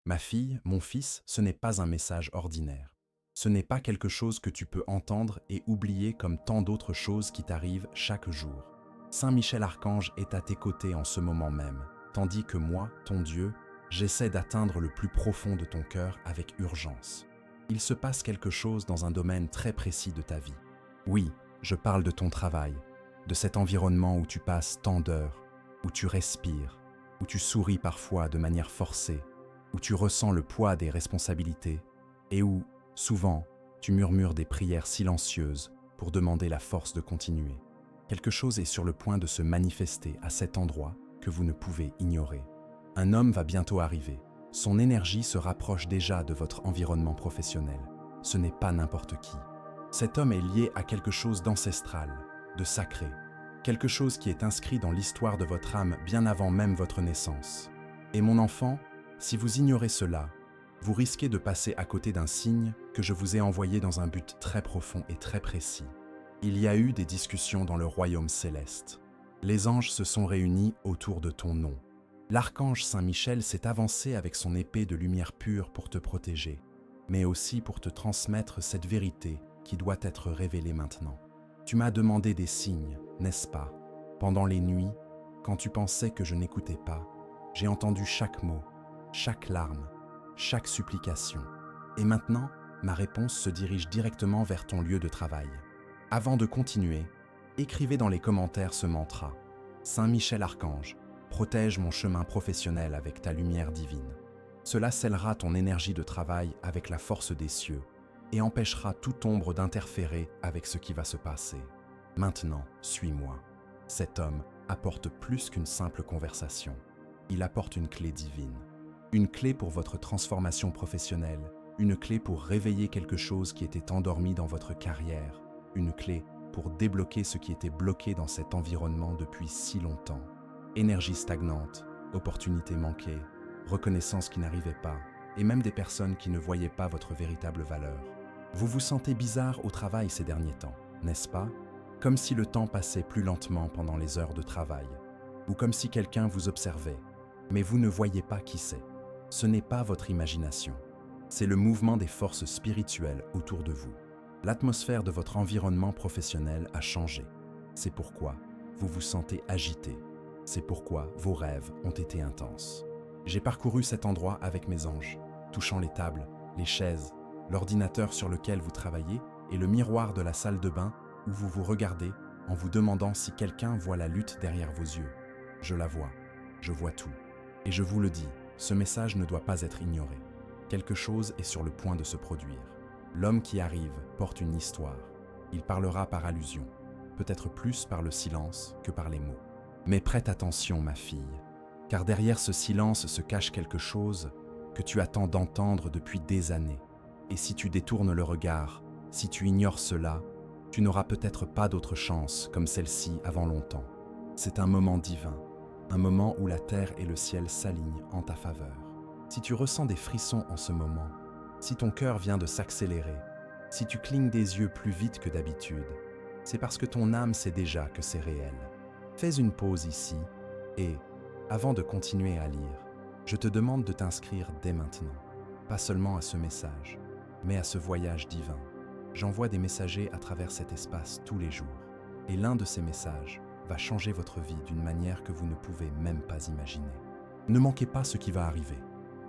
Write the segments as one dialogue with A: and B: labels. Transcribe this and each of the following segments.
A: Ma fille, mon fils, ce n'est pas un message ordinaire. Ce n'est pas quelque chose que tu peux entendre et oublier comme tant d'autres choses qui t'arrivent chaque jour. Saint Michel Archange est à tes côtés en ce moment même, tandis que moi, ton Dieu, j'essaie d'atteindre le plus profond de ton cœur avec urgence. Il se passe quelque chose dans un domaine très précis de ta vie. Oui, je parle de ton travail, de cet environnement où tu passes tant d'heures, où tu respires, où tu souris parfois de manière forcée, où tu ressens le poids des responsabilités et où, souvent, tu murmures des prières silencieuses pour demander la force de continuer. Quelque chose est sur le point de se manifester à cet endroit que vous ne pouvez ignorer. Un homme va bientôt arriver. Son énergie se rapproche déjà de votre environnement professionnel. Ce n'est pas n'importe qui. Cet homme est lié à quelque chose d'ancestral, de sacré, quelque chose qui est inscrit dans l'histoire de votre âme bien avant même votre naissance. Et mon enfant, si vous ignorez cela, vous risquez de passer à côté d'un signe que je vous ai envoyé dans un but très profond et très précis. Il y a eu des discussions dans le royaume céleste. Les anges se sont réunis autour de ton nom. L'archange Saint Michel s'est avancé avec son épée de lumière pure pour te protéger, mais aussi pour te transmettre cette vérité qui doit être révélée maintenant. Tu m'as demandé des signes, n'est-ce pas? Pendant les nuits, quand tu pensais que je n'écoutais pas, j'ai entendu chaque mot, chaque larme, chaque supplication. Et maintenant, ma réponse se dirige directement vers ton lieu de travail. Avant de continuer, écrivez dans les commentaires ce mantra. Saint Michel Archange, protège mon chemin professionnel avec ta lumière divine. Cela scellera ton énergie de travail avec la force des cieux et empêchera toute ombre d'interférer avec ce qui va se passer. Maintenant, suis-moi. Cet homme apporte plus qu'une simple conversation. Il apporte une clé divine. Une clé pour votre transformation professionnelle, une clé pour réveiller quelque chose qui était endormi dans votre carrière, une clé pour débloquer ce qui était bloqué dans cet environnement depuis si longtemps. Énergie stagnante, opportunités manquées, reconnaissance qui n'arrivait pas, et même des personnes qui ne voyaient pas votre véritable valeur. Vous vous sentez bizarre au travail ces derniers temps, n'est-ce pas? Comme si le temps passait plus lentement pendant les heures de travail, ou comme si quelqu'un vous observait, mais vous ne voyez pas qui c'est. Ce n'est pas votre imagination, c'est le mouvement des forces spirituelles autour de vous. L'atmosphère de votre environnement professionnel a changé. C'est pourquoi vous vous sentez agité. C'est pourquoi vos rêves ont été intenses. J'ai parcouru cet endroit avec mes anges, touchant les tables, les chaises, l'ordinateur sur lequel vous travaillez et le miroir de la salle de bain où vous vous regardez en vous demandant si quelqu'un voit la lutte derrière vos yeux. Je la vois, je vois tout. Et je vous le dis, ce message ne doit pas être ignoré. Quelque chose est sur le point de se produire. L'homme qui arrive porte une histoire. Il parlera par allusion, peut-être plus par le silence que par les mots. Mais prête attention, ma fille, car derrière ce silence se cache quelque chose que tu attends d'entendre depuis des années. Et si tu détournes le regard, si tu ignores cela, tu n'auras peut-être pas d'autre chance comme celle-ci avant longtemps. C'est un moment divin, un moment où la terre et le ciel s'alignent en ta faveur. Si tu ressens des frissons en ce moment, si ton cœur vient de s'accélérer, si tu clignes des yeux plus vite que d'habitude, c'est parce que ton âme sait déjà que c'est réel. Fais une pause ici et, avant de continuer à lire, je te demande de t'inscrire dès maintenant, pas seulement à ce message, mais à ce voyage divin. J'envoie des messagers à travers cet espace tous les jours, et l'un de ces messages va changer votre vie d'une manière que vous ne pouvez même pas imaginer. Ne manquez pas ce qui va arriver.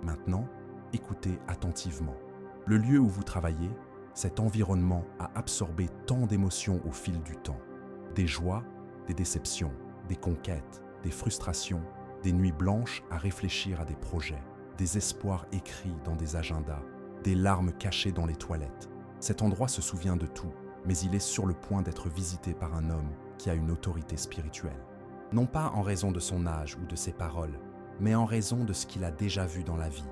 A: Maintenant, écoutez attentivement. Le lieu où vous travaillez, cet environnement a absorbé tant d'émotions au fil du temps. Des joies, des déceptions, des conquêtes, des frustrations, des nuits blanches à réfléchir à des projets, des espoirs écrits dans des agendas, des larmes cachées dans les toilettes. Cet endroit se souvient de tout, mais il est sur le point d'être visité par un homme qui a une autorité spirituelle. Non pas en raison de son âge ou de ses paroles, mais en raison de ce qu'il a déjà vu dans la vie.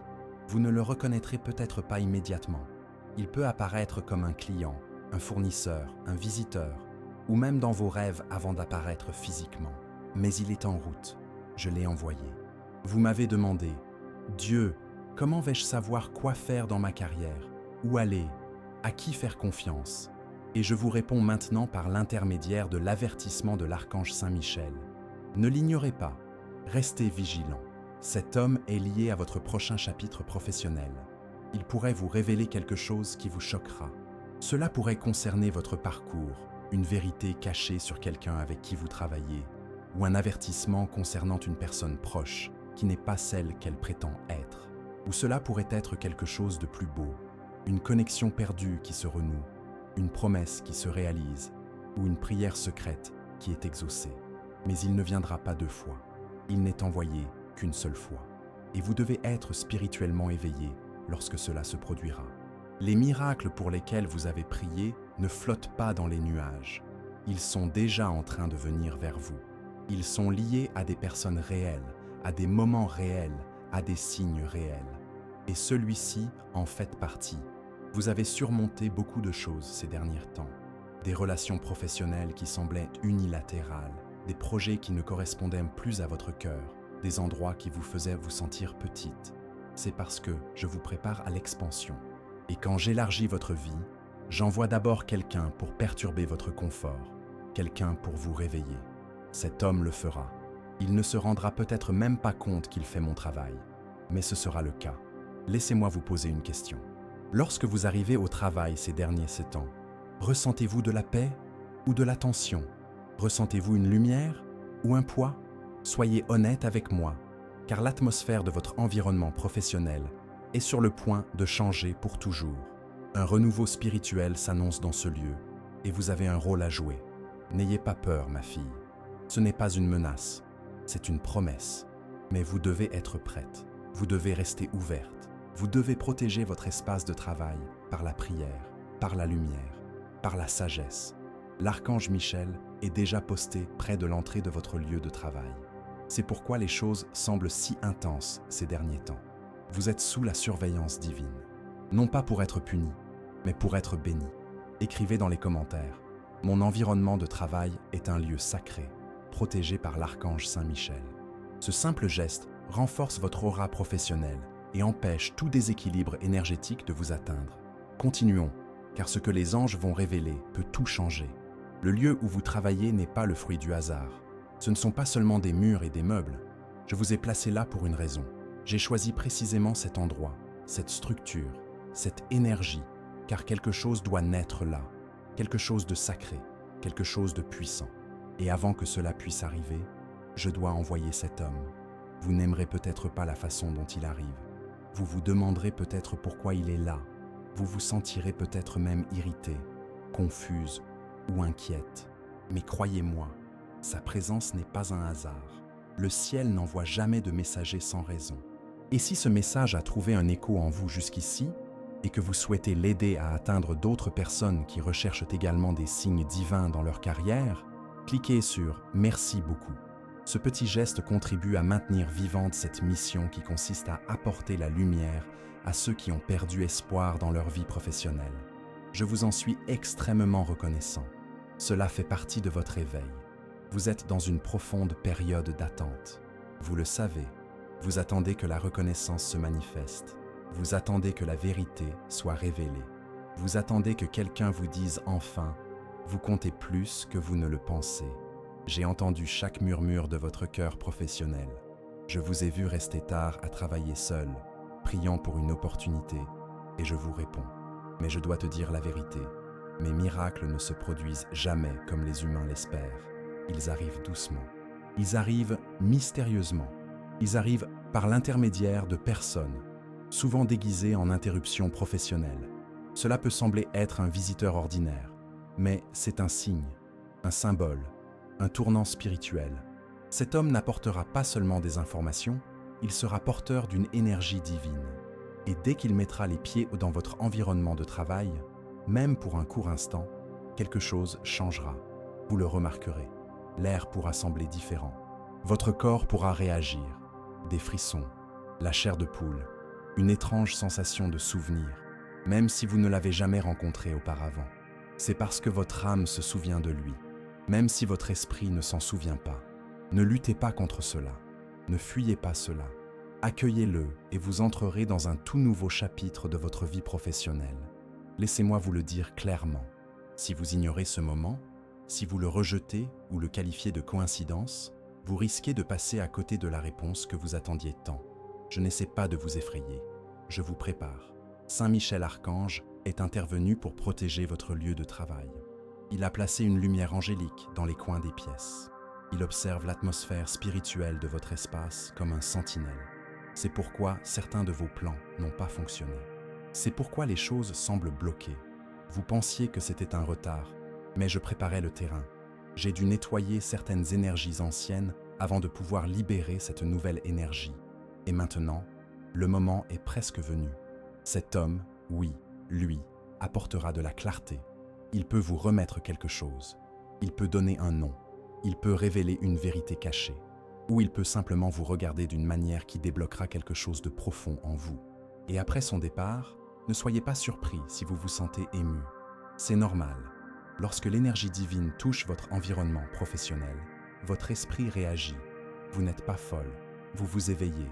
A: Vous ne le reconnaîtrez peut-être pas immédiatement. Il peut apparaître comme un client, un fournisseur, un visiteur, ou même dans vos rêves avant d'apparaître physiquement. Mais il est en route. Je l'ai envoyé. Vous m'avez demandé, « Dieu, comment vais-je savoir quoi faire dans ma carrière? Où aller? À qui faire confiance ?» Et je vous réponds maintenant par l'intermédiaire de l'avertissement de l'archange Saint Michel. Ne l'ignorez pas, restez vigilant. Cet homme est lié à votre prochain chapitre professionnel. Il pourrait vous révéler quelque chose qui vous choquera. Cela pourrait concerner votre parcours, une vérité cachée sur quelqu'un avec qui vous travaillez, ou un avertissement concernant une personne proche qui n'est pas celle qu'elle prétend être. Ou cela pourrait être quelque chose de plus beau, une connexion perdue qui se renoue, une promesse qui se réalise, ou une prière secrète qui est exaucée. Mais il ne viendra pas deux fois. Il n'est envoyé qu'une seule fois. Et vous devez être spirituellement éveillé lorsque cela se produira. Les miracles pour lesquels vous avez prié ne flottent pas dans les nuages. Ils sont déjà en train de venir vers vous. Ils sont liés à des personnes réelles, à des moments réels, à des signes réels. Et celui-ci en fait partie. Vous avez surmonté beaucoup de choses ces derniers temps. Des relations professionnelles qui semblaient unilatérales, des projets qui ne correspondaient plus à votre cœur, des endroits qui vous faisaient vous sentir petite. C'est parce que je vous prépare à l'expansion. Et quand j'élargis votre vie, j'envoie d'abord quelqu'un pour perturber votre confort, quelqu'un pour vous réveiller. Cet homme le fera. Il ne se rendra peut-être même pas compte qu'il fait mon travail, mais ce sera le cas. Laissez-moi vous poser une question. Lorsque vous arrivez au travail ces derniers 7 ans, ressentez-vous de la paix ou de la tension? Ressentez-vous une lumière ou un poids? Soyez honnête avec moi, car l'atmosphère de votre environnement professionnel est sur le point de changer pour toujours. Un renouveau spirituel s'annonce dans ce lieu et vous avez un rôle à jouer. N'ayez pas peur, ma fille. Ce n'est pas une menace, c'est une promesse. Mais vous devez être prête, vous devez rester ouverte, vous devez protéger votre espace de travail par la prière, par la lumière, par la sagesse. L'archange Michel est déjà posté près de l'entrée de votre lieu de travail. C'est pourquoi les choses semblent si intenses ces derniers temps. Vous êtes sous la surveillance divine. Non pas pour être puni, mais pour être béni. Écrivez dans les commentaires. Mon environnement de travail est un lieu sacré, protégé par l'archange Saint-Michel. Ce simple geste renforce votre aura professionnelle et empêche tout déséquilibre énergétique de vous atteindre. Continuons, car ce que les anges vont révéler peut tout changer. Le lieu où vous travaillez n'est pas le fruit du hasard. Ce ne sont pas seulement des murs et des meubles. Je vous ai placé là pour une raison. J'ai choisi précisément cet endroit, cette structure, cette énergie, car quelque chose doit naître là, quelque chose de sacré, quelque chose de puissant. Et avant que cela puisse arriver, je dois envoyer cet homme. Vous n'aimerez peut-être pas la façon dont il arrive. Vous vous demanderez peut-être pourquoi il est là. Vous vous sentirez peut-être même irrité, confuse ou inquiète. Mais croyez-moi, sa présence n'est pas un hasard. Le ciel n'envoie jamais de messager sans raison. Et si ce message a trouvé un écho en vous jusqu'ici, et que vous souhaitez l'aider à atteindre d'autres personnes qui recherchent également des signes divins dans leur carrière, cliquez sur « Merci beaucoup ». Ce petit geste contribue à maintenir vivante cette mission qui consiste à apporter la lumière à ceux qui ont perdu espoir dans leur vie professionnelle. Je vous en suis extrêmement reconnaissant. Cela fait partie de votre éveil. Vous êtes dans une profonde période d'attente. Vous le savez, vous attendez que la reconnaissance se manifeste. Vous attendez que la vérité soit révélée. Vous attendez que quelqu'un vous dise enfin « Vous comptez plus que vous ne le pensez ». J'ai entendu chaque murmure de votre cœur professionnel. Je vous ai vu rester tard à travailler seul, priant pour une opportunité, et je vous réponds. Mais je dois te dire la vérité. Mes miracles ne se produisent jamais comme les humains l'espèrent. Ils arrivent doucement. Ils arrivent mystérieusement. Ils arrivent par l'intermédiaire de personnes, souvent déguisées en interruptions professionnelles. Cela peut sembler être un visiteur ordinaire, mais c'est un signe, un symbole, un tournant spirituel. Cet homme n'apportera pas seulement des informations, il sera porteur d'une énergie divine. Et dès qu'il mettra les pieds dans votre environnement de travail, même pour un court instant, quelque chose changera. Vous le remarquerez. L'air pourra sembler différent. Votre corps pourra réagir. Des frissons, la chair de poule, une étrange sensation de souvenir, même si vous ne l'avez jamais rencontré auparavant. C'est parce que votre âme se souvient de lui, même si votre esprit ne s'en souvient pas. Ne luttez pas contre cela. Ne fuyez pas cela. Accueillez-le et vous entrerez dans un tout nouveau chapitre de votre vie professionnelle. Laissez-moi vous le dire clairement. Si vous ignorez ce moment, si vous le rejetez ou le qualifiez de coïncidence, Vous risquez de passer à côté de la réponse que vous attendiez tant. Je n'essaie pas de vous effrayer. Je vous prépare. Saint Michel Archange est intervenu pour protéger votre lieu de travail. Il a placé une lumière angélique dans les coins des pièces. Il observe l'atmosphère spirituelle de votre espace comme un sentinelle. C'est pourquoi certains de vos plans n'ont pas fonctionné. C'est pourquoi les choses semblent bloquées. Vous pensiez que c'était un retard, mais je préparais le terrain. J'ai dû nettoyer certaines énergies anciennes avant de pouvoir libérer cette nouvelle énergie. Et maintenant, le moment est presque venu. Cet homme, oui, lui, apportera de la clarté. Il peut vous remettre quelque chose. Il peut donner un nom. Il peut révéler une vérité cachée. Ou il peut simplement vous regarder d'une manière qui débloquera quelque chose de profond en vous. Et après son départ, ne soyez pas surpris si vous vous sentez ému. C'est normal. Lorsque l'énergie divine touche votre environnement professionnel, votre esprit réagit. Vous n'êtes pas folle. Vous vous éveillez.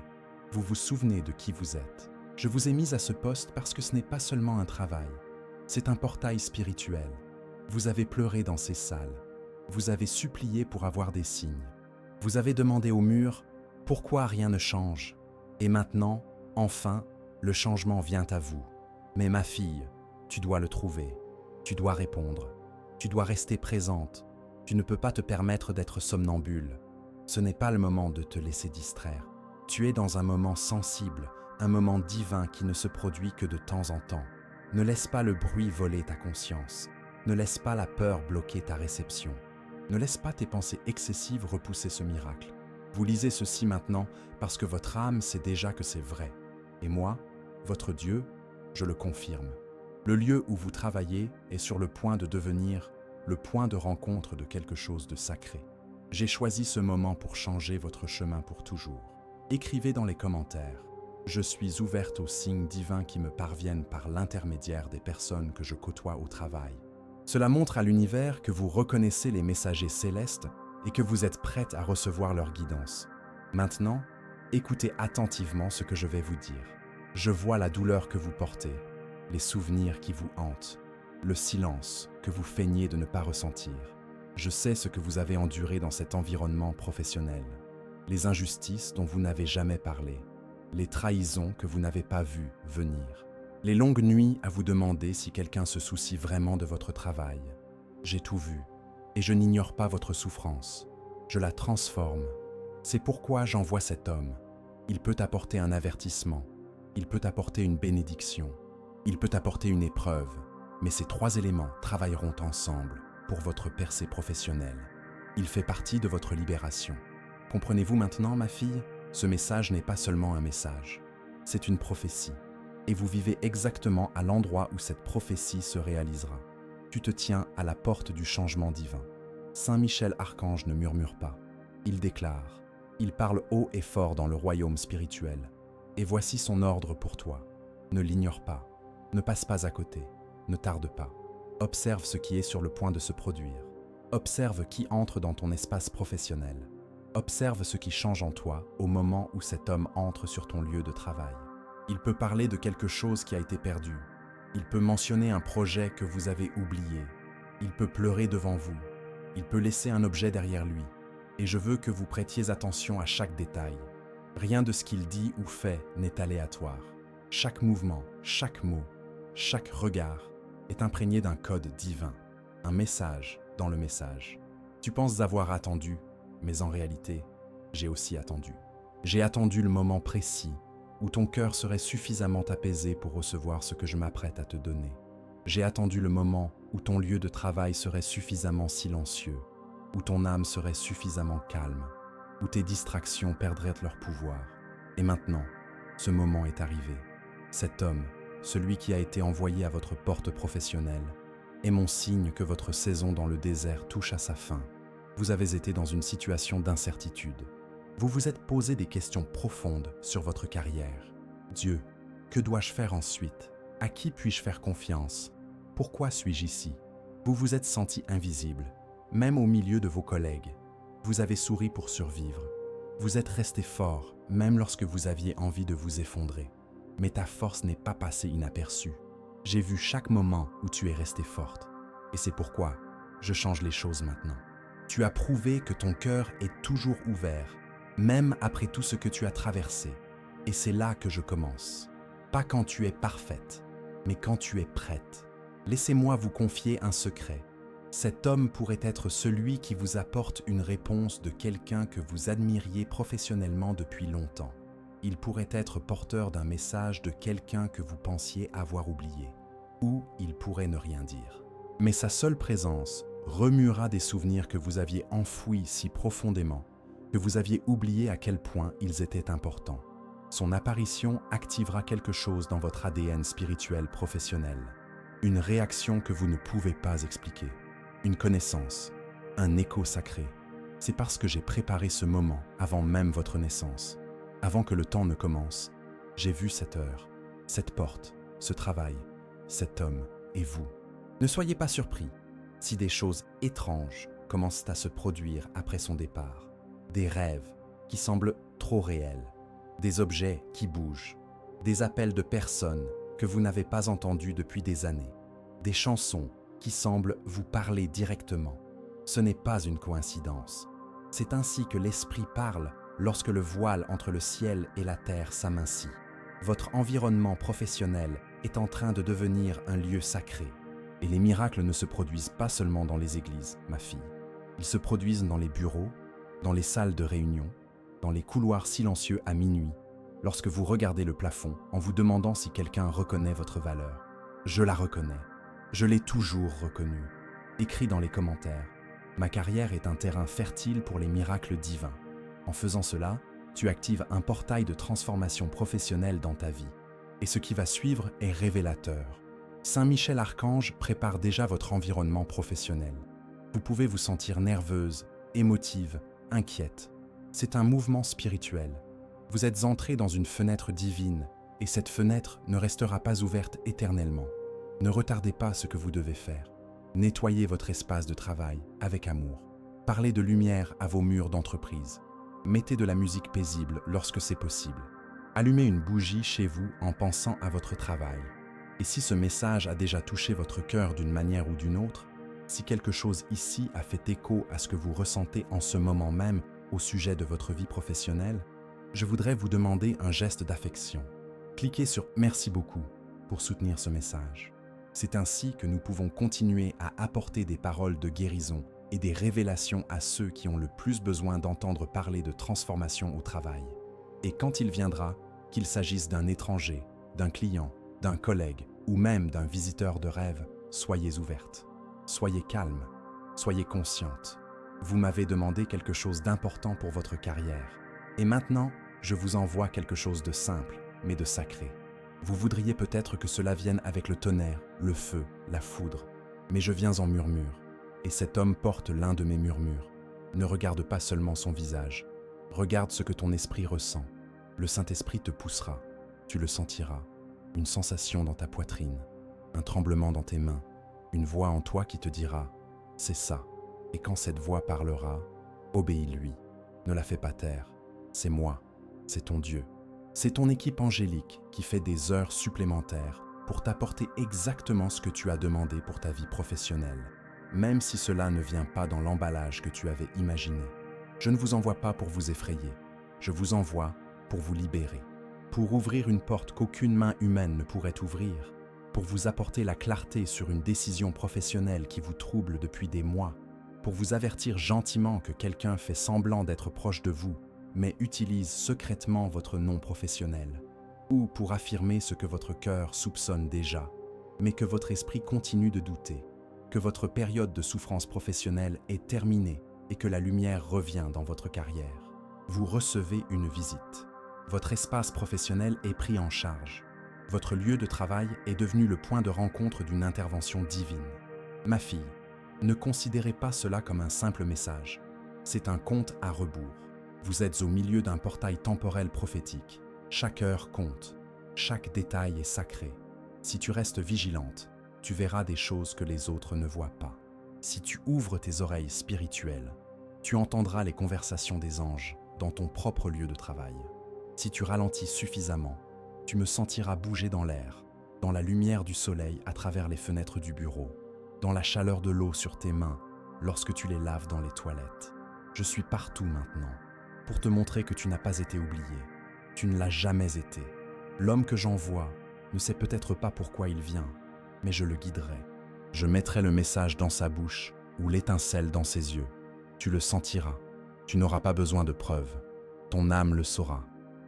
A: Vous vous souvenez de qui vous êtes. Je vous ai mis à ce poste parce que ce n'est pas seulement un travail. C'est un portail spirituel. Vous avez pleuré dans ces salles. Vous avez supplié pour avoir des signes. Vous avez demandé au mur « Pourquoi rien ne change ?» Et maintenant, enfin, le changement vient à vous. Mais ma fille, tu dois le trouver. Tu dois répondre. Tu dois rester présente. Tu ne peux pas te permettre d'être somnambule. Ce n'est pas le moment de te laisser distraire. Tu es dans un moment sensible, un moment divin qui ne se produit que de temps en temps. Ne laisse pas le bruit voler ta conscience. Ne laisse pas la peur bloquer ta réception. Ne laisse pas tes pensées excessives repousser ce miracle. Vous lisez ceci maintenant parce que votre âme sait déjà que c'est vrai. Et moi, votre Dieu, je le confirme. Le lieu où vous travaillez est sur le point de devenir le point de rencontre de quelque chose de sacré. J'ai choisi ce moment pour changer votre chemin pour toujours. Écrivez dans les commentaires. Je suis ouverte aux signes divins qui me parviennent par l'intermédiaire des personnes que je côtoie au travail. Cela montre à l'univers que vous reconnaissez les messagers célestes et que vous êtes prête à recevoir leur guidance. Maintenant, écoutez attentivement ce que je vais vous dire. Je vois la douleur que vous portez, les souvenirs qui vous hantent, le silence que vous feignez de ne pas ressentir. Je sais ce que vous avez enduré dans cet environnement professionnel, les injustices dont vous n'avez jamais parlé, les trahisons que vous n'avez pas vues venir, les longues nuits à vous demander si quelqu'un se soucie vraiment de votre travail. J'ai tout vu, et je n'ignore pas votre souffrance. Je la transforme. C'est pourquoi j'envoie cet homme. Il peut apporter un avertissement, il peut apporter une bénédiction, il peut apporter une épreuve, mais ces trois éléments travailleront ensemble pour votre percée professionnelle. Il fait partie de votre libération. Comprenez-vous maintenant, ma fille? Ce message n'est pas seulement un message, c'est une prophétie. Et vous vivez exactement à l'endroit où cette prophétie se réalisera. Tu te tiens à la porte du changement divin. Saint Michel Archange ne murmure pas. Il déclare. Il parle haut et fort dans le royaume spirituel. Et voici son ordre pour toi. Ne l'ignore pas. Ne passe pas à côté. Ne tarde pas. Observe ce qui est sur le point de se produire. Observe qui entre dans ton espace professionnel. Observe ce qui change en toi au moment où cet homme entre sur ton lieu de travail. Il peut parler de quelque chose qui a été perdu. Il peut mentionner un projet que vous avez oublié. Il peut pleurer devant vous. Il peut laisser un objet derrière lui. Et je veux que vous prêtiez attention à chaque détail. Rien de ce qu'il dit ou fait n'est aléatoire. Chaque mouvement, chaque mot, chaque regard est imprégné d'un code divin, un message dans le message. Tu penses avoir attendu, mais en réalité, j'ai aussi attendu. J'ai attendu le moment précis où ton cœur serait suffisamment apaisé pour recevoir ce que je m'apprête à te donner. J'ai attendu le moment où ton lieu de travail serait suffisamment silencieux, où ton âme serait suffisamment calme, où tes distractions perdraient leur pouvoir. Et maintenant, ce moment est arrivé. Cet homme, celui qui a été envoyé à votre porte professionnelle, est mon signe que votre saison dans le désert touche à sa fin. Vous avez été dans une situation d'incertitude. Vous vous êtes posé des questions profondes sur votre carrière. Dieu, que dois-je faire ensuite? À qui puis-je faire confiance? Pourquoi suis-je ici? Vous vous êtes senti invisible, même au milieu de vos collègues. Vous avez souri pour survivre. Vous êtes resté fort, même lorsque vous aviez envie de vous effondrer. Mais ta force n'est pas passée inaperçue. J'ai vu chaque moment où tu es restée forte. Et c'est pourquoi je change les choses maintenant. Tu as prouvé que ton cœur est toujours ouvert, même après tout ce que tu as traversé. Et c'est là que je commence. Pas quand tu es parfaite, mais quand tu es prête. Laissez-moi vous confier un secret. Cet homme pourrait être celui qui vous apporte une réponse de quelqu'un que vous admiriez professionnellement depuis longtemps. Il pourrait être porteur d'un message de quelqu'un que vous pensiez avoir oublié. Ou il pourrait ne rien dire. Mais sa seule présence remuera des souvenirs que vous aviez enfouis si profondément que vous aviez oublié à quel point ils étaient importants. Son apparition activera quelque chose dans votre ADN spirituel professionnel. Une réaction que vous ne pouvez pas expliquer. Une connaissance, un écho sacré. C'est parce que j'ai préparé ce moment avant même votre naissance. Avant que le temps ne commence, j'ai vu cette heure, cette porte, ce travail, cet homme et vous. Ne soyez pas surpris si des choses étranges commencent à se produire après son départ. Des rêves qui semblent trop réels, des objets qui bougent, des appels de personnes que vous n'avez pas entendues depuis des années, des chansons qui semblent vous parler directement. Ce n'est pas une coïncidence. C'est ainsi que l'esprit parle lorsque le voile entre le ciel et la terre s'amincit. Votre environnement professionnel est en train de devenir un lieu sacré. Et les miracles ne se produisent pas seulement dans les églises, ma fille. Ils se produisent dans les bureaux, dans les salles de réunion, dans les couloirs silencieux à minuit, lorsque vous regardez le plafond en vous demandant si quelqu'un reconnaît votre valeur. Je la reconnais. Je l'ai toujours reconnue. Écris dans les commentaires. Ma carrière est un terrain fertile pour les miracles divins. En faisant cela, tu actives un portail de transformation professionnelle dans ta vie. Et ce qui va suivre est révélateur. Saint Michel Archange prépare déjà votre environnement professionnel. Vous pouvez vous sentir nerveuse, émotive, inquiète. C'est un mouvement spirituel. Vous êtes entré dans une fenêtre divine et cette fenêtre ne restera pas ouverte éternellement. Ne retardez pas ce que vous devez faire. Nettoyez votre espace de travail avec amour. Parlez de lumière à vos murs d'entreprise. Mettez de la musique paisible lorsque c'est possible. Allumez une bougie chez vous en pensant à votre travail. Et si ce message a déjà touché votre cœur d'une manière ou d'une autre, si quelque chose ici a fait écho à ce que vous ressentez en ce moment même au sujet de votre vie professionnelle, je voudrais vous demander un geste d'affection. Cliquez sur « Merci beaucoup » pour soutenir ce message. C'est ainsi que nous pouvons continuer à apporter des paroles de guérison et des révélations à ceux qui ont le plus besoin d'entendre parler de transformation au travail. Et quand il viendra, qu'il s'agisse d'un étranger, d'un client, d'un collègue ou même d'un visiteur de rêve, soyez ouverte. Soyez calme, soyez consciente. Vous m'avez demandé quelque chose d'important pour votre carrière. Et maintenant, je vous envoie quelque chose de simple, mais de sacré. Vous voudriez peut-être que cela vienne avec le tonnerre, le feu, la foudre. Mais je viens en murmure. Et cet homme porte l'un de mes murmures. Ne regarde pas seulement son visage. Regarde ce que ton esprit ressent. Le Saint-Esprit te poussera. Tu le sentiras. Une sensation dans ta poitrine. Un tremblement dans tes mains. Une voix en toi qui te dira « C'est ça ». Et quand cette voix parlera, obéis-lui. Ne la fais pas taire. C'est moi. C'est ton Dieu. C'est ton équipe angélique qui fait des heures supplémentaires pour t'apporter exactement ce que tu as demandé pour ta vie professionnelle, même si cela ne vient pas dans l'emballage que tu avais imaginé. Je ne vous envoie pas pour vous effrayer, je vous envoie pour vous libérer, pour ouvrir une porte qu'aucune main humaine ne pourrait ouvrir, pour vous apporter la clarté sur une décision professionnelle qui vous trouble depuis des mois, pour vous avertir gentiment que quelqu'un fait semblant d'être proche de vous, mais utilise secrètement votre nom professionnel, ou pour affirmer ce que votre cœur soupçonne déjà, mais que votre esprit continue de douter, que votre période de souffrance professionnelle est terminée et que la lumière revient dans votre carrière. Vous recevez une visite. Votre espace professionnel est pris en charge. Votre lieu de travail est devenu le point de rencontre d'une intervention divine. Ma fille, ne considérez pas cela comme un simple message. C'est un compte à rebours. Vous êtes au milieu d'un portail temporel prophétique. Chaque heure compte. Chaque détail est sacré. Si tu restes vigilante, tu verras des choses que les autres ne voient pas. Si tu ouvres tes oreilles spirituelles, tu entendras les conversations des anges dans ton propre lieu de travail. Si tu ralentis suffisamment, tu me sentiras bouger dans l'air, dans la lumière du soleil à travers les fenêtres du bureau, dans la chaleur de l'eau sur tes mains lorsque tu les laves dans les toilettes. Je suis partout maintenant, pour te montrer que tu n'as pas été oublié. Tu ne l'as jamais été. L'homme que j'envoie ne sait peut-être pas pourquoi il vient, mais je le guiderai. Je mettrai le message dans sa bouche ou l'étincelle dans ses yeux. Tu le sentiras. Tu n'auras pas besoin de preuves. Ton âme le saura.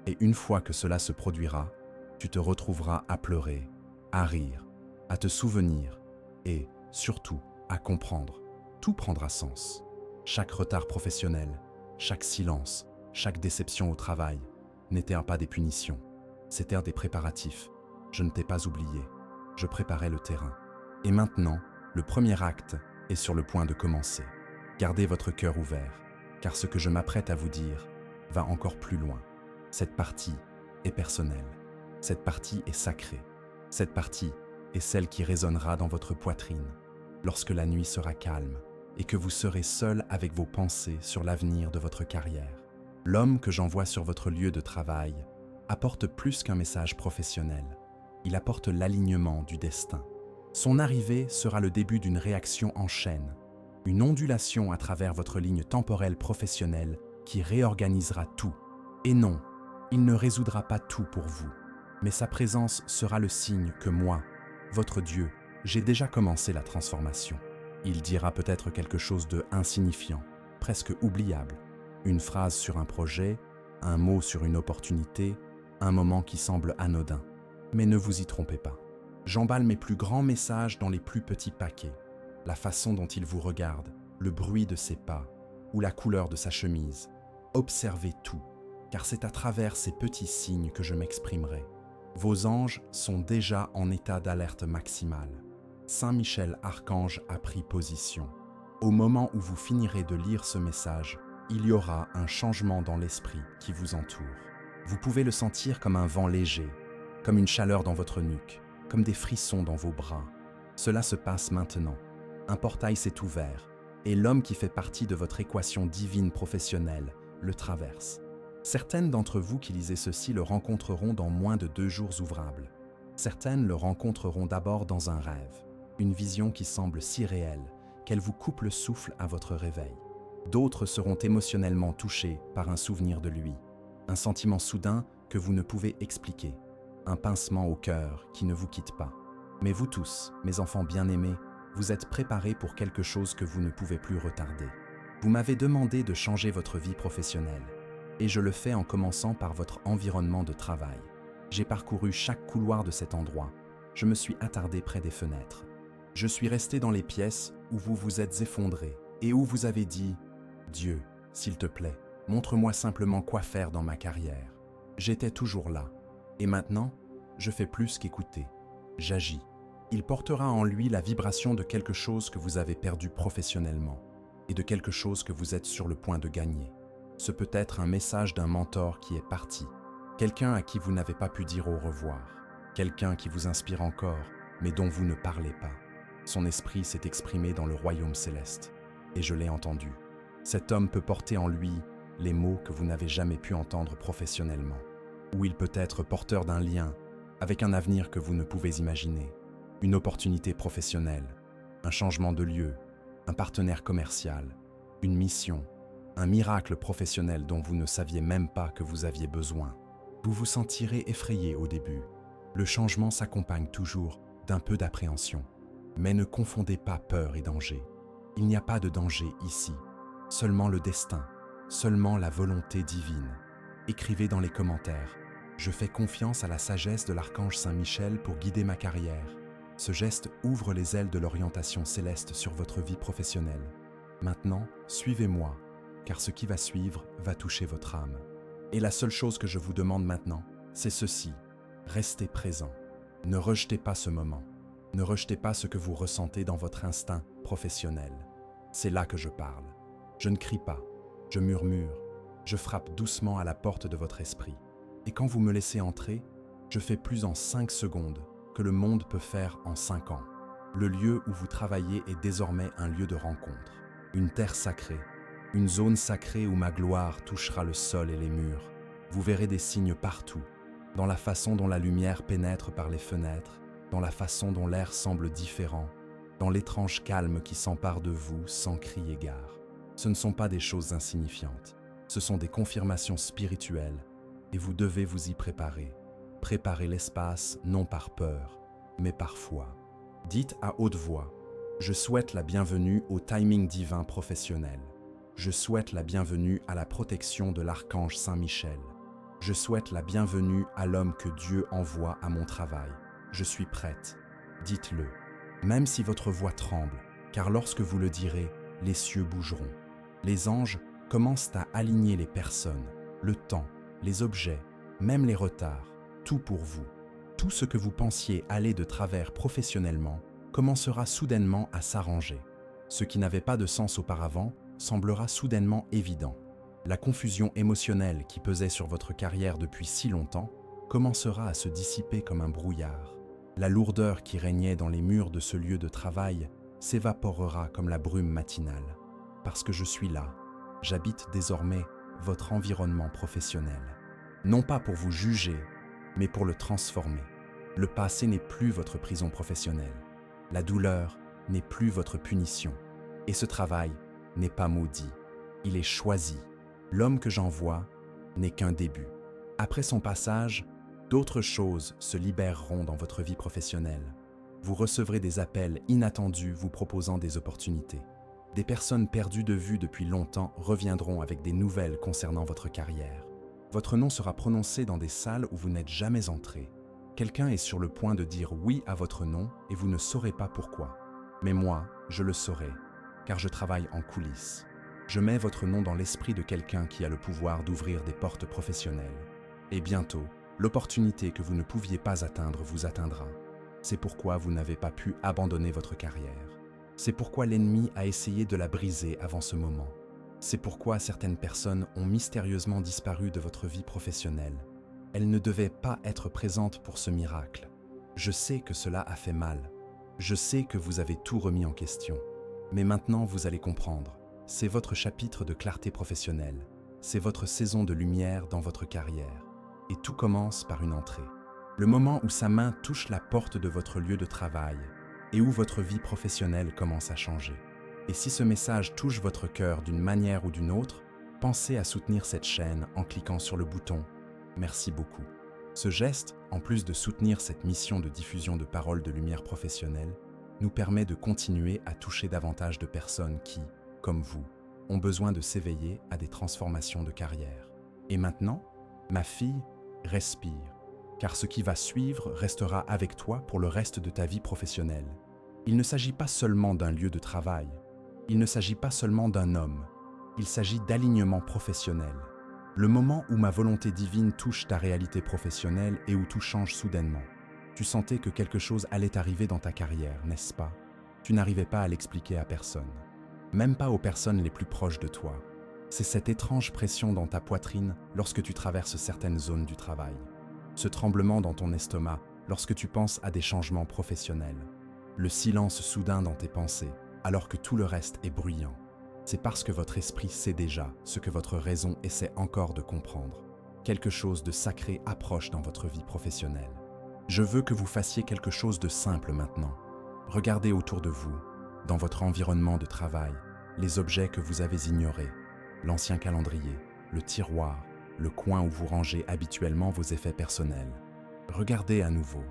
A: Et une fois que cela se produira, tu te retrouveras à pleurer, à rire, à te souvenir et, surtout, à comprendre. Tout prendra sens. Chaque retard professionnel, chaque silence, chaque déception au travail n'étaient pas des punitions. C'étaient des préparatifs. Je ne t'ai pas oublié. Je préparais le terrain. Et maintenant, le premier acte est sur le point de commencer. Gardez votre cœur ouvert, car ce que je m'apprête à vous dire va encore plus loin. Cette partie est personnelle. Cette partie est sacrée. Cette partie est celle qui résonnera dans votre poitrine lorsque la nuit sera calme et que vous serez seul avec vos pensées sur l'avenir de votre carrière. L'homme que j'envoie sur votre lieu de travail apporte plus qu'un message professionnel. Il apporte l'alignement du destin. Son arrivée sera le début d'une réaction en chaîne, une ondulation à travers votre ligne temporelle professionnelle qui réorganisera tout. Et non, il ne résoudra pas tout pour vous, mais sa présence sera le signe que moi, votre Dieu, j'ai déjà commencé la transformation. Il dira peut-être quelque chose de insignifiant, presque oubliable, une phrase sur un projet, un mot sur une opportunité, un moment qui semble anodin. Mais ne vous y trompez pas. J'emballe mes plus grands messages dans les plus petits paquets. La façon dont il vous regarde, le bruit de ses pas ou la couleur de sa chemise. Observez tout, car c'est à travers ces petits signes que je m'exprimerai. Vos anges sont déjà en état d'alerte maximale. Saint Michel Archange a pris position. Au moment où vous finirez de lire ce message, il y aura un changement dans l'esprit qui vous entoure. Vous pouvez le sentir comme un vent léger, comme une chaleur dans votre nuque, comme des frissons dans vos bras. Cela se passe maintenant. Un portail s'est ouvert, et l'homme qui fait partie de votre équation divine professionnelle le traverse. Certaines d'entre vous qui lisez ceci le rencontreront dans moins de 2 jours ouvrables. Certaines le rencontreront d'abord dans un rêve, une vision qui semble si réelle qu'elle vous coupe le souffle à votre réveil. D'autres seront émotionnellement touchés par un souvenir de lui, un sentiment soudain que vous ne pouvez expliquer, un pincement au cœur qui ne vous quitte pas. Mais vous tous, mes enfants bien-aimés, vous êtes préparés pour quelque chose que vous ne pouvez plus retarder. Vous m'avez demandé de changer votre vie professionnelle, et je le fais en commençant par votre environnement de travail. J'ai parcouru chaque couloir de cet endroit, je me suis attardé près des fenêtres. Je suis resté dans les pièces où vous vous êtes effondrés et où vous avez dit « Dieu, s'il te plaît, montre-moi simplement quoi faire dans ma carrière. » J'étais toujours là. Et maintenant, je fais plus qu'écouter. J'agis. Il portera en lui la vibration de quelque chose que vous avez perdu professionnellement et de quelque chose que vous êtes sur le point de gagner. Ce peut être un message d'un mentor qui est parti, quelqu'un à qui vous n'avez pas pu dire au revoir, quelqu'un qui vous inspire encore, mais dont vous ne parlez pas. Son esprit s'est exprimé dans le royaume céleste, et je l'ai entendu. Cet homme peut porter en lui les mots que vous n'avez jamais pu entendre professionnellement, ou il peut être porteur d'un lien avec un avenir que vous ne pouvez imaginer, une opportunité professionnelle, un changement de lieu, un partenaire commercial, une mission, un miracle professionnel dont vous ne saviez même pas que vous aviez besoin. Vous vous sentirez effrayé au début. Le changement s'accompagne toujours d'un peu d'appréhension. Mais ne confondez pas peur et danger. Il n'y a pas de danger ici, seulement le destin, seulement la volonté divine. Écrivez dans les commentaires « Je fais confiance à la sagesse de l'archange Saint-Michel pour guider ma carrière ». Ce geste ouvre les ailes de l'orientation céleste sur votre vie professionnelle. Maintenant, suivez-moi, car ce qui va suivre va toucher votre âme. Et la seule chose que je vous demande maintenant, c'est ceci. Restez présent. Ne rejetez pas ce moment. Ne rejetez pas ce que vous ressentez dans votre instinct professionnel. C'est là que je parle. Je ne crie pas, je murmure, je frappe doucement à la porte de votre esprit. Et quand vous me laissez entrer, je fais plus en 5 secondes que le monde peut faire en 5 ans. Le lieu où vous travaillez est désormais un lieu de rencontre, une terre sacrée, une zone sacrée où ma gloire touchera le sol et les murs. Vous verrez des signes partout, dans la façon dont la lumière pénètre par les fenêtres, dans la façon dont l'air semble différent, dans l'étrange calme qui s'empare de vous sans cri égard. Ce ne sont pas des choses insignifiantes, ce sont des confirmations spirituelles et vous devez vous y préparer. Préparez l'espace non par peur, mais par foi. Dites à haute voix, je souhaite la bienvenue au timing divin professionnel. Je souhaite la bienvenue à la protection de l'archange Saint-Michel. Je souhaite la bienvenue à l'homme que Dieu envoie à mon travail. Je suis prête. Dites-le, même si votre voix tremble, car lorsque vous le direz, les cieux bougeront. Les anges commencent à aligner les personnes, le temps, les objets, même les retards, tout pour vous. Tout ce que vous pensiez aller de travers professionnellement commencera soudainement à s'arranger. Ce qui n'avait pas de sens auparavant semblera soudainement évident. La confusion émotionnelle qui pesait sur votre carrière depuis si longtemps commencera à se dissiper comme un brouillard. La lourdeur qui régnait dans les murs de ce lieu de travail s'évaporera comme la brume matinale. Parce que je suis là, j'habite désormais votre environnement professionnel. Non pas pour vous juger, mais pour le transformer. Le passé n'est plus votre prison professionnelle. La douleur n'est plus votre punition. Et ce travail n'est pas maudit. Il est choisi. L'homme que j'envoie n'est qu'un début. Après son passage, d'autres choses se libéreront dans votre vie professionnelle. Vous recevrez des appels inattendus vous proposant des opportunités. Des personnes perdues de vue depuis longtemps reviendront avec des nouvelles concernant votre carrière. Votre nom sera prononcé dans des salles où vous n'êtes jamais entré. Quelqu'un est sur le point de dire oui à votre nom et vous ne saurez pas pourquoi. Mais moi, je le saurai, car je travaille en coulisses. Je mets votre nom dans l'esprit de quelqu'un qui a le pouvoir d'ouvrir des portes professionnelles. Et bientôt, l'opportunité que vous ne pouviez pas atteindre vous atteindra. C'est pourquoi vous n'avez pas pu abandonner votre carrière. C'est pourquoi l'ennemi a essayé de la briser avant ce moment. C'est pourquoi certaines personnes ont mystérieusement disparu de votre vie professionnelle. Elles ne devaient pas être présentes pour ce miracle. Je sais que cela a fait mal. Je sais que vous avez tout remis en question. Mais maintenant, vous allez comprendre. C'est votre chapitre de clarté professionnelle. C'est votre saison de lumière dans votre carrière. Et tout commence par une entrée. Le moment où sa main touche la porte de votre lieu de travail et où votre vie professionnelle commence à changer. Et si ce message touche votre cœur d'une manière ou d'une autre, pensez à soutenir cette chaîne en cliquant sur le bouton « Merci beaucoup ». Ce geste, en plus de soutenir cette mission de diffusion de paroles de lumière professionnelle, nous permet de continuer à toucher davantage de personnes qui, comme vous, ont besoin de s'éveiller à des transformations de carrière. Et maintenant, ma fille, respire, car ce qui va suivre restera avec toi pour le reste de ta vie professionnelle. Il ne s'agit pas seulement d'un lieu de travail, il ne s'agit pas seulement d'un homme, il s'agit d'alignement professionnel. Le moment où ma volonté divine touche ta réalité professionnelle et où tout change soudainement. Tu sentais que quelque chose allait arriver dans ta carrière, n'est-ce pas? Tu n'arrivais pas à l'expliquer à personne, même pas aux personnes les plus proches de toi. C'est cette étrange pression dans ta poitrine lorsque tu traverses certaines zones du travail. Ce tremblement dans ton estomac lorsque tu penses à des changements professionnels. Le silence soudain dans tes pensées, alors que tout le reste est bruyant. C'est parce que votre esprit sait déjà ce que votre raison essaie encore de comprendre. Quelque chose de sacré approche dans votre vie professionnelle. Je veux que vous fassiez quelque chose de simple maintenant. Regardez autour de vous, dans votre environnement de travail, les objets que vous avez ignorés, l'ancien calendrier, le tiroir, le coin où vous rangez habituellement vos effets personnels. Regardez à nouveau.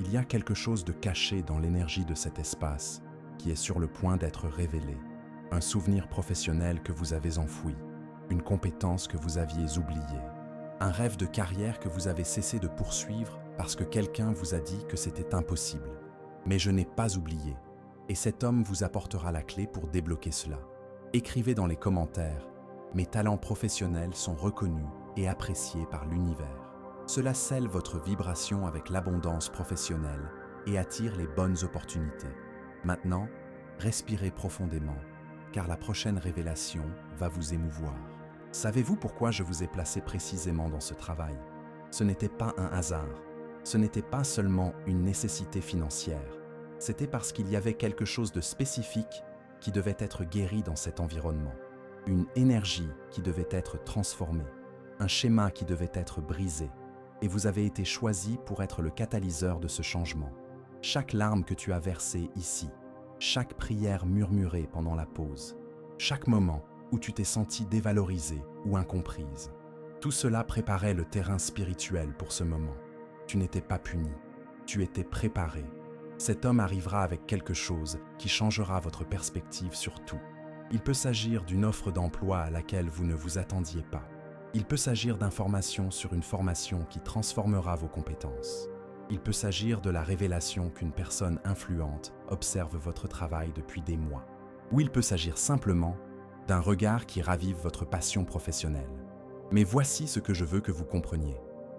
A: Il y a quelque chose de caché dans l'énergie de cet espace qui est sur le point d'être révélé. Un souvenir professionnel que vous avez enfoui, une compétence que vous aviez oubliée, un rêve de carrière que vous avez cessé de poursuivre parce que quelqu'un vous a dit que c'était impossible. Mais je n'ai pas oublié, et cet homme vous apportera la clé pour débloquer cela. Écrivez dans les commentaires « Mes talents professionnels sont reconnus et appréciés par l'univers ». Cela scelle votre vibration avec l'abondance professionnelle et attire les bonnes opportunités. Maintenant, respirez profondément, car la prochaine révélation va vous émouvoir. Savez-vous pourquoi je vous ai placé précisément dans ce travail? Ce n'était pas un hasard, ce n'était pas seulement une nécessité financière, c'était parce qu'il y avait quelque chose de spécifique qui devait être guéri dans cet environnement, une énergie qui devait être transformée, un schéma qui devait être brisé, et vous avez été choisi pour être le catalyseur de ce changement. Chaque larme que tu as versée ici, chaque prière murmurée pendant la pause, chaque moment où tu t'es sentie dévalorisée ou incomprise. Tout cela préparait le terrain spirituel pour ce moment. Tu n'étais pas puni, tu étais préparé. Cet homme arrivera avec quelque chose qui changera votre perspective sur tout. Il peut s'agir d'une offre d'emploi à laquelle vous ne vous attendiez pas. Il peut s'agir d'informations sur une formation qui transformera vos compétences. Il peut s'agir de la révélation qu'une personne influente observe votre travail depuis des mois. Ou il peut s'agir simplement d'un regard qui ravive votre passion professionnelle. Mais voici ce que je veux que vous compreniez.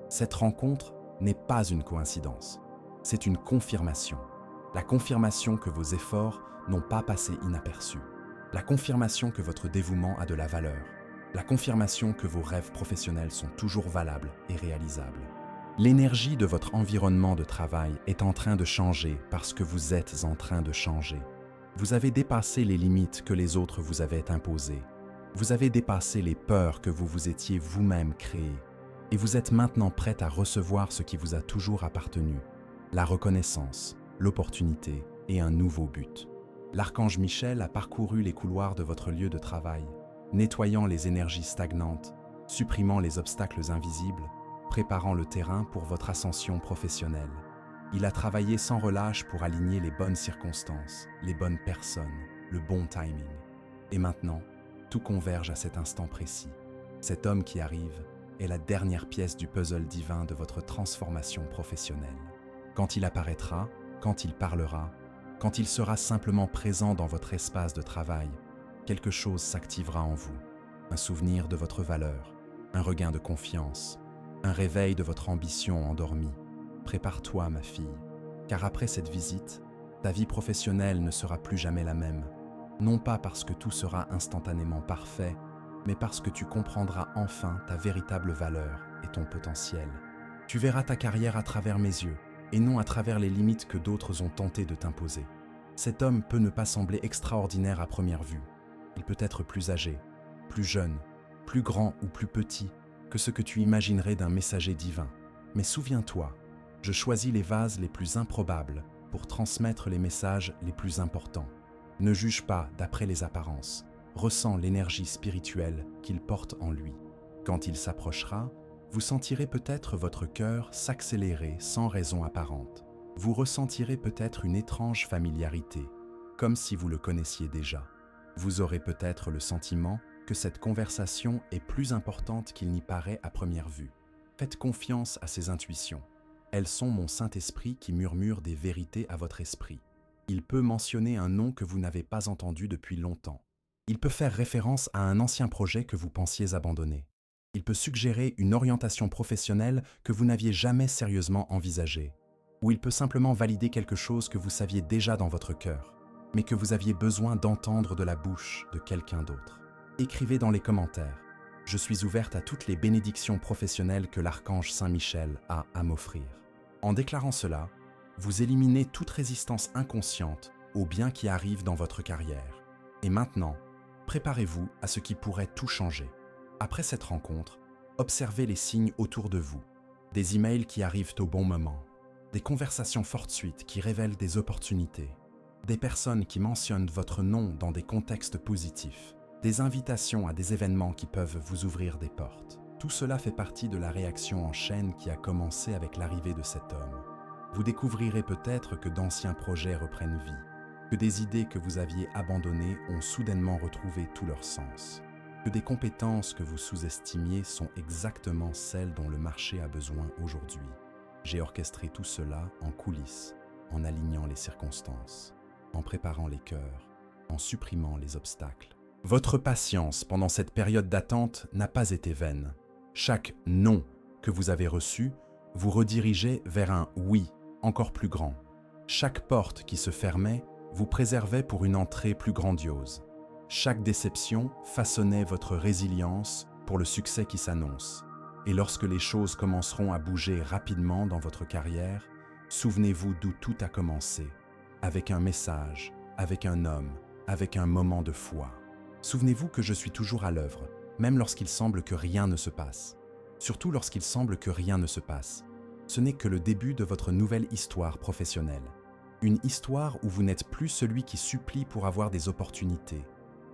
A: Cette rencontre n'est pas une coïncidence, c'est une confirmation. La confirmation que vos efforts n'ont pas passé inaperçus. La confirmation que votre dévouement a de la valeur. La confirmation que vos rêves professionnels sont toujours valables et réalisables. L'énergie de votre environnement de travail est en train de changer parce que vous êtes en train de changer. Vous avez dépassé les limites que les autres vous avaient imposées. Vous avez dépassé les peurs que vous vous étiez vous-même créées. Et vous êtes maintenant prête à recevoir ce qui vous a toujours appartenu. La reconnaissance, l'opportunité et un nouveau but. L'archange Michel a parcouru les couloirs de votre lieu de travail, nettoyant les énergies stagnantes, supprimant les obstacles invisibles, préparant le terrain pour votre ascension professionnelle. Il a travaillé sans relâche pour aligner les bonnes circonstances, les bonnes personnes, le bon timing. Et maintenant, tout converge à cet instant précis. Cet homme qui arrive est la dernière pièce du puzzle divin de votre transformation professionnelle. Quand il apparaîtra, quand il parlera, quand il sera simplement présent dans votre espace de travail, quelque chose s'activera en vous. Un souvenir de votre valeur, un regain de confiance, un réveil de votre ambition endormie. Prépare-toi, ma fille, car après cette visite, ta vie professionnelle ne sera plus jamais la même. Non pas parce que tout sera instantanément parfait, mais parce que tu comprendras enfin ta véritable valeur et ton potentiel. Tu verras ta carrière à travers mes yeux, et non à travers les limites que d'autres ont tenté de t'imposer. Cet homme peut ne pas sembler extraordinaire à première vue. Il peut être plus âgé, plus jeune, plus grand ou plus petit que ce que tu imaginerais d'un messager divin. Mais souviens-toi, je choisis les vases les plus improbables pour transmettre les messages les plus importants. Ne juge pas d'après les apparences. Ressens l'énergie spirituelle qu'il porte en lui. Quand il s'approchera, vous sentirez peut-être votre cœur s'accélérer sans raison apparente. Vous ressentirez peut-être une étrange familiarité, comme si vous le connaissiez déjà. Vous aurez peut-être le sentiment que cette conversation est plus importante qu'il n'y paraît à première vue. Faites confiance à ces intuitions. Elles sont mon Saint-Esprit qui murmure des vérités à votre esprit. Il peut mentionner un nom que vous n'avez pas entendu depuis longtemps. Il peut faire référence à un ancien projet que vous pensiez abandonner. Il peut suggérer une orientation professionnelle que vous n'aviez jamais sérieusement envisagée. Ou il peut simplement valider quelque chose que vous saviez déjà dans votre cœur, mais que vous aviez besoin d'entendre de la bouche de quelqu'un d'autre. Écrivez dans les commentaires. Je suis ouverte à toutes les bénédictions professionnelles que l'archange Saint-Michel a à m'offrir. En déclarant cela, vous éliminez toute résistance inconsciente aux biens qui arrivent dans votre carrière. Et maintenant, préparez-vous à ce qui pourrait tout changer. Après cette rencontre, observez les signes autour de vous. Des emails qui arrivent au bon moment, des conversations fortuites qui révèlent des opportunités, des personnes qui mentionnent votre nom dans des contextes positifs, des invitations à des événements qui peuvent vous ouvrir des portes. Tout cela fait partie de la réaction en chaîne qui a commencé avec l'arrivée de cet homme. Vous découvrirez peut-être que d'anciens projets reprennent vie, que des idées que vous aviez abandonnées ont soudainement retrouvé tout leur sens, que des compétences que vous sous-estimiez sont exactement celles dont le marché a besoin aujourd'hui. J'ai orchestré tout cela en coulisses, en alignant les circonstances, en préparant les cœurs, en supprimant les obstacles. Votre patience pendant cette période d'attente n'a pas été vaine. Chaque « non » que vous avez reçu vous redirigeait vers un « oui » encore plus grand. Chaque porte qui se fermait vous préservait pour une entrée plus grandiose. Chaque déception façonnait votre résilience pour le succès qui s'annonce. Et lorsque les choses commenceront à bouger rapidement dans votre carrière, souvenez-vous d'où tout a commencé, avec un message, avec un homme, avec un moment de foi. Souvenez-vous que je suis toujours à l'œuvre, même lorsqu'il semble que rien ne se passe. Surtout lorsqu'il semble que rien ne se passe. Ce n'est que le début de votre nouvelle histoire professionnelle. Une histoire où vous n'êtes plus celui qui supplie pour avoir des opportunités,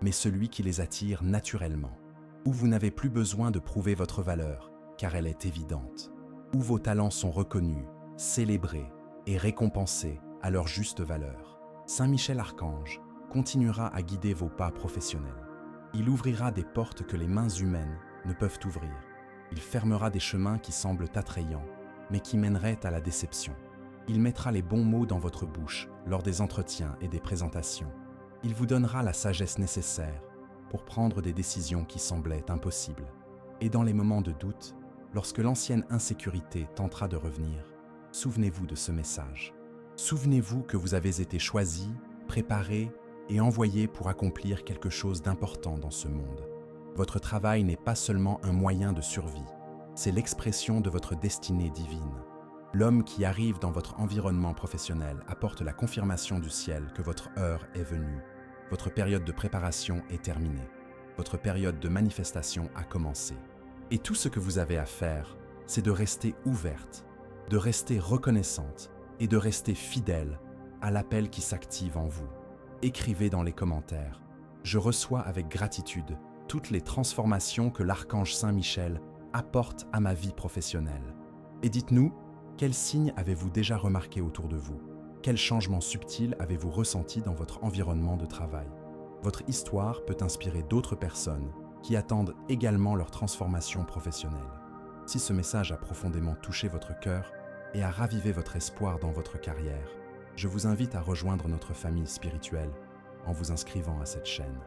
A: mais celui qui les attire naturellement. Où vous n'avez plus besoin de prouver votre valeur, car elle est évidente. Où vos talents sont reconnus, célébrés et récompensés à leur juste valeur. Saint Michel Archange continuera à guider vos pas professionnels. Il ouvrira des portes que les mains humaines ne peuvent ouvrir. Il fermera des chemins qui semblent attrayants, mais qui mèneraient à la déception. Il mettra les bons mots dans votre bouche lors des entretiens et des présentations. Il vous donnera la sagesse nécessaire pour prendre des décisions qui semblaient impossibles. Et dans les moments de doute, lorsque l'ancienne insécurité tentera de revenir, souvenez-vous de ce message. Souvenez-vous que vous avez été choisi, préparé et envoyé pour accomplir quelque chose d'important dans ce monde. Votre travail n'est pas seulement un moyen de survie, c'est l'expression de votre destinée divine. L'homme qui arrive dans votre environnement professionnel apporte la confirmation du ciel que votre heure est venue. Votre période de préparation est terminée. Votre période de manifestation a commencé. Et tout ce que vous avez à faire, c'est de rester ouverte, de rester reconnaissante et de rester fidèle à l'appel qui s'active en vous. Écrivez dans les commentaires « Je reçois avec gratitude toutes les transformations que l'archange Saint Michel apporte à ma vie professionnelle. » Et dites-nous, quels signes avez-vous déjà remarqués autour de vous? Quels changements subtils avez-vous ressentis dans votre environnement de travail? Votre histoire peut inspirer d'autres personnes qui attendent également leur transformation professionnelle. Si ce message a profondément touché votre cœur et a ravivé votre espoir dans votre carrière, je vous invite à rejoindre notre famille spirituelle en vous inscrivant à cette chaîne.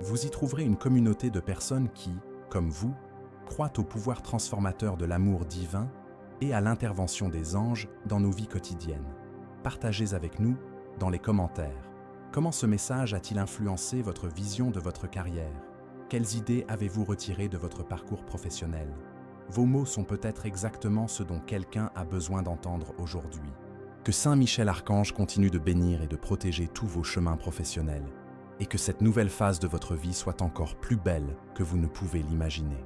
A: Vous y trouverez une communauté de personnes qui, comme vous, croient au pouvoir transformateur de l'amour divin et à l'intervention des anges dans nos vies quotidiennes. Partagez avec nous dans les commentaires. Comment ce message a-t-il influencé votre vision de votre carrière? Quelles idées avez-vous retirées de votre parcours professionnel? Vos mots sont peut-être exactement ce dont quelqu'un a besoin d'entendre aujourd'hui. Que Saint Michel Archange continue de bénir et de protéger tous vos chemins professionnels, et que cette nouvelle phase de votre vie soit encore plus belle que vous ne pouvez l'imaginer.